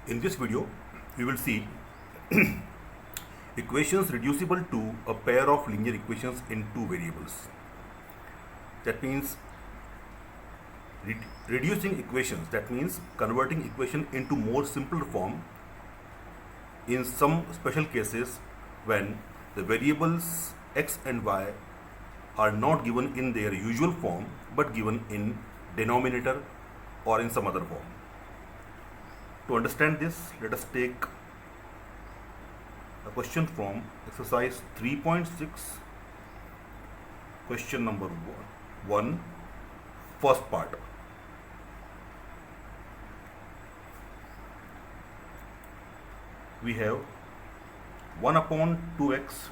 In this video, we will see equations reducible to a pair of linear equations in two variables. That means reducing equations, that means converting equation into more simpler form in some special cases when the variables x and y are not given in their usual form but given in denominator or in some other form. To understand this, let us take a question from exercise 3.6, question number 1, first part. We have 1 upon 2x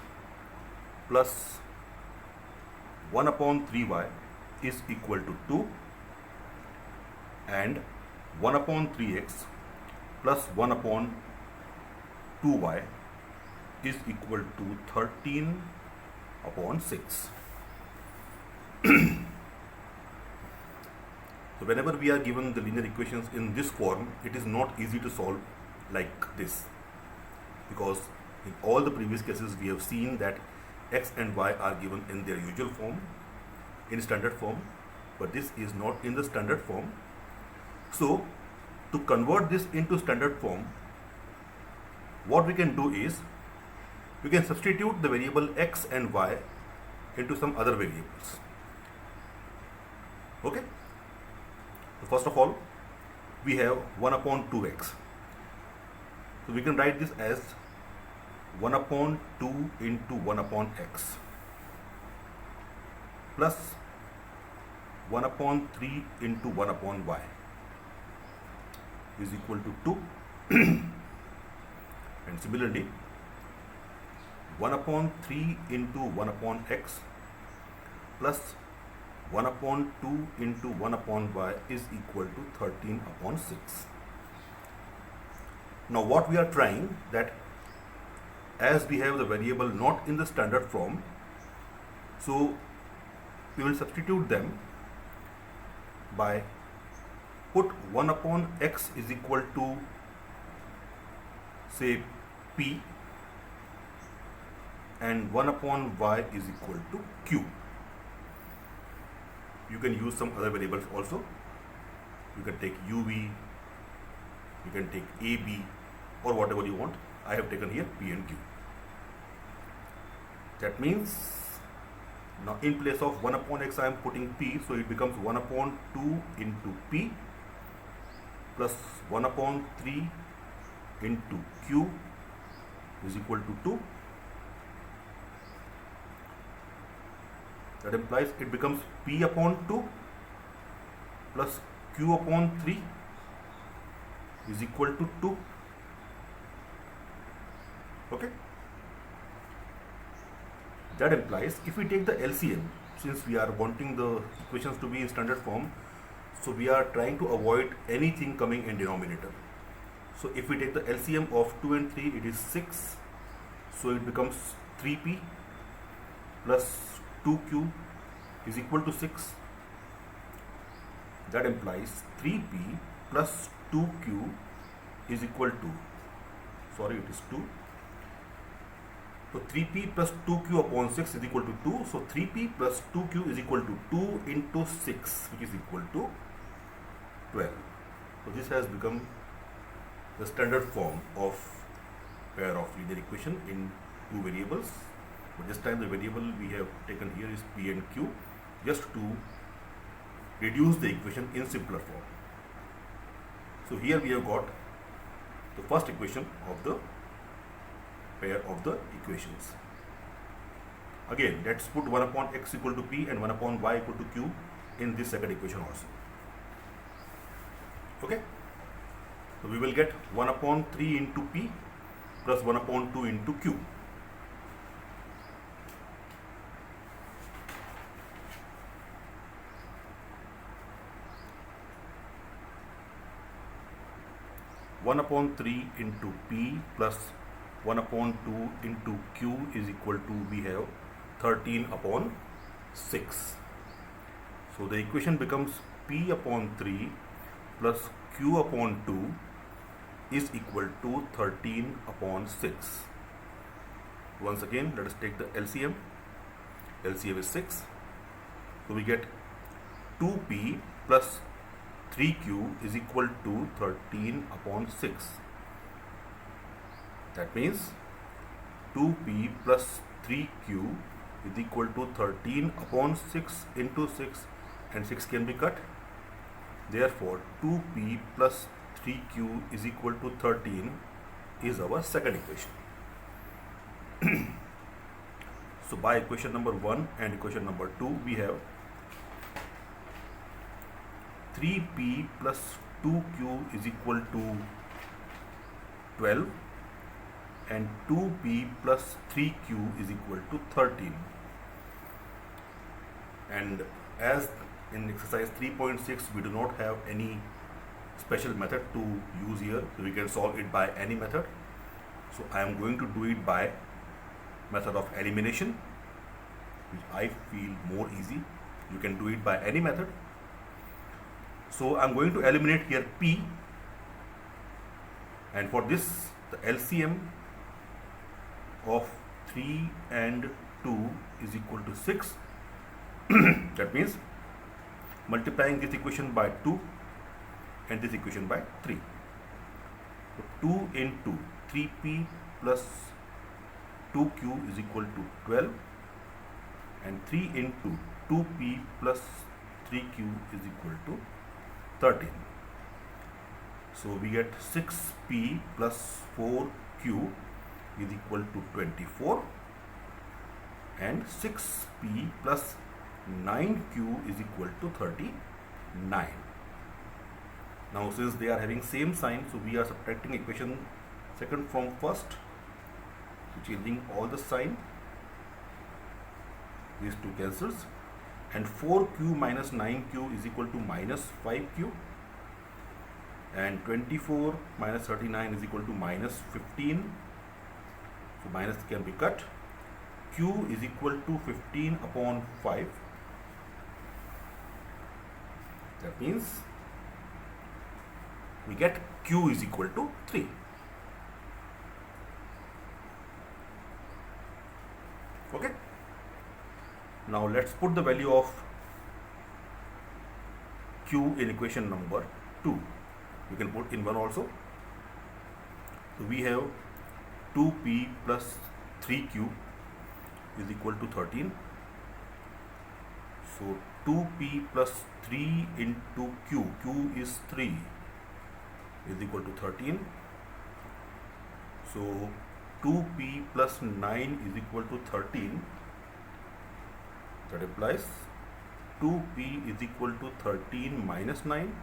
plus 1 upon 3y is equal to 2 and 1 upon 3x plus 1 upon 2y is equal to 13 upon 6. So whenever we are given the linear equations in this form, it is not easy to solve like this, because in all the previous cases we have seen that x and y are given in their usual form, in standard form, but this is not in the standard form. So to convert this into standard form, what we can do is we can substitute the variable x and y into some other variables. Okay? So first of all, we have 1 upon 2x. So we can write this as 1 upon 2 into 1 upon x plus 1 upon 3 into 1 upon y is equal to 2. And similarly, 1 upon 3 into 1 upon x plus 1 upon 2 into 1 upon y is equal to 13 upon 6. Now what we are trying, that as we have the variable not in the standard form, so we will substitute them by put 1 upon x is equal to, say, p, and 1 upon y is equal to q. You can use some other variables also. You can take uv, you can take ab, or whatever you want. I have taken here p and q. That means now in place of 1 upon x I am putting p, so it becomes 1 upon 2 into p plus 1 upon 3 into q is equal to 2. That implies it becomes p upon 2 plus q upon 3 is equal to 2. Okay? That implies if we take the LCM, since we are wanting the equations to be in standard form, so we are trying to avoid anything coming in denominator. So if we take the LCM of 2 and 3, it is 6. So it becomes 3p plus 2q is equal to 6. That implies 3p plus 2q is equal to, sorry, it is 2. So 3p plus 2q upon 6 is equal to 2. So 3p plus 2q is equal to 2 into 6, which is equal to 12. So this has become the standard form of pair of linear equation in two variables. But this time the variable we have taken here is p and q, just to reduce the equation in simpler form. So here we have got the first equation of the pair of the equations. Again, let's put 1 upon x equal to p and 1 upon y equal to q in this second equation also. Okay? So we will get 1 upon 3 into p plus 1 upon 2 into q. One upon 3 into p plus 1 upon 2 into q is equal to, we have 13 upon 6. So the equation becomes p upon 3 plus q upon 2 is equal to 13 upon 6. Once again, let us take the LCM. LCM is 6. So we get 2p plus 3q is equal to 13 upon 6. That means 2p plus 3q is equal to 13 upon 6 into 6, and 6 can be cut. Therefore, 2p plus 3q is equal to 13 is our second equation. So by equation number 1 and equation number 2, we have 3p plus 2q is equal to 12 and 2p plus 3q is equal to 13. And as in exercise 3.6 we do not have any special method to use here, so we can solve it by any method. So I am going to do it by method of elimination, which I feel more easy. You can do it by any method. So I am going to eliminate here p, and for this the LCM of 3 and 2 is equal to 6. That means multiplying this equation by 2 and this equation by 3. So 2 into 3p plus 2q is equal to 12, and 3 into 2p plus 3q is equal to 13. So we get 6p plus 4q is equal to 24, and 6p plus 9q is equal to 39. Now since they are having same sign, so we are subtracting equation second from first, so changing all the sign, these two cancels, and 4q minus 9q is equal to minus 5q, and 24 minus 39 is equal to minus 15. So minus can be cut. Q is equal to 15 upon 5. That means we get Q is equal to 3. Okay. Now let's put the value of Q in equation number 2. You can put in 1 also. So we have 2p plus 3q is equal to 13. So 2p plus 3 into q is 3 is equal to 13. So 2p plus 9 is equal to 13. That implies 2p is equal to 13 minus 9.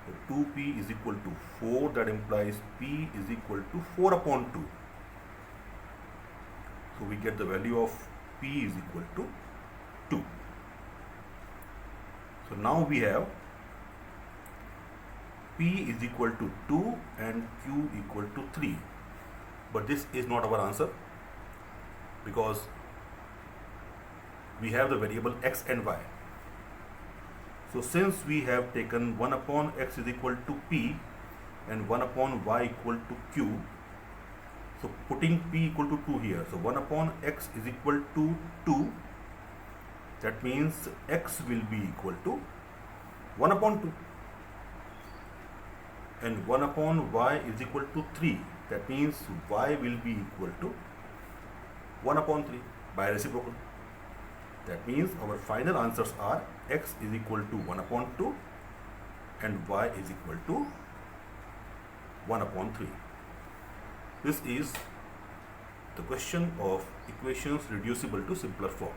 So 2p is equal to 4. That implies p is equal to 4 upon 2. So we get the value of p is equal to 2. So now we have p is equal to 2 and q equal to 3. But this is not our answer, because we have the variable x and y. So since we have taken 1 upon x is equal to p and 1 upon y equal to q, so putting p equal to 2 here, so 1 upon x is equal to 2. That means x will be equal to 1 upon 2. And 1 upon y is equal to 3. That means y will be equal to 1 upon 3 by reciprocal. That means our final answers are x is equal to 1 upon 2 and y is equal to 1 upon 3. This is the question of equations reducible to simpler form.